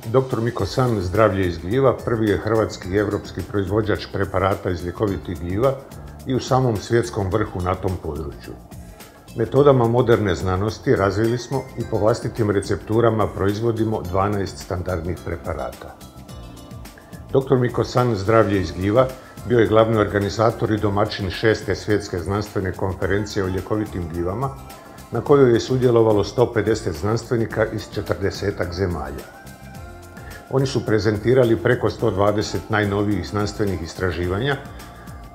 Dr. Miko San, zdravlje iz gljiva, prvi je hrvatski i evropski proizvođač preparata iz ljekovitih gljiva i u samom svjetskom vrhu na tom području. Metodama moderne znanosti razvili smo i po vlastitim recepturama proizvodimo 12 standardnih preparata. Dr. Miko San, zdravlje iz gljiva, bio je glavni organizator i domaćin 6. svjetske znanstvene konferencije o ljekovitim gljivama, na kojoj je sudjelovalo 150 znanstvenika iz 40 zemalja. Oni su prezentirali preko 120 najnovijih znanstvenih istraživanja,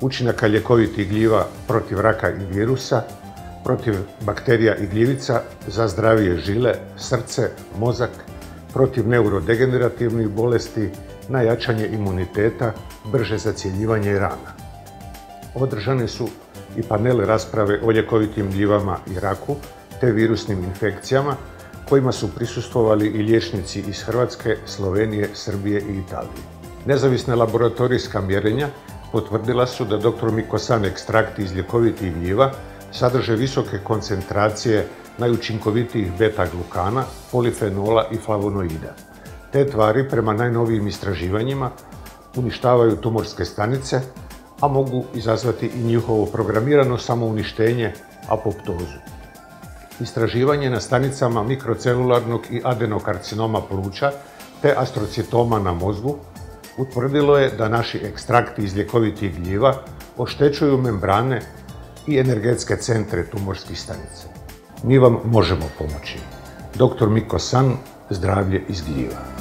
učinaka ljekovitih gljiva protiv raka i virusa, protiv bakterija i gljivica, za zdravije žile, srce, mozak, protiv neurodegenerativnih bolesti, na jačanje imuniteta, brže zacjeljivanje rana. Održane su i panel rasprave o ljekovitim gljivama i raku, te virusnim infekcijama, kojima su prisustvovali i liječnici iz Hrvatske, Slovenije, Srbije i Italije. Nezavisna laboratorijska mjerenja potvrdila su da Dr. Miko San ekstrakti iz ljekovitih gljiva sadrže visoke koncentracije najučinkovitijih beta-glukana, polifenola i flavonoida. Te tvari, prema najnovijim istraživanjima, uništavaju tumorske stanice, a mogu izazvati i njihovo programirano samouništenje, apoptozu. Istraživanje na stanicama mikrocelularnog i adenokarcinoma pluća te astrocitoma na mozgu utvrdilo je da naši ekstrakti iz ljekovitih gljiva oštećuju membrane i energetske centre tumorskih stanica. Mi vam možemo pomoći. Dr. Miko San, zdravlje iz gljiva.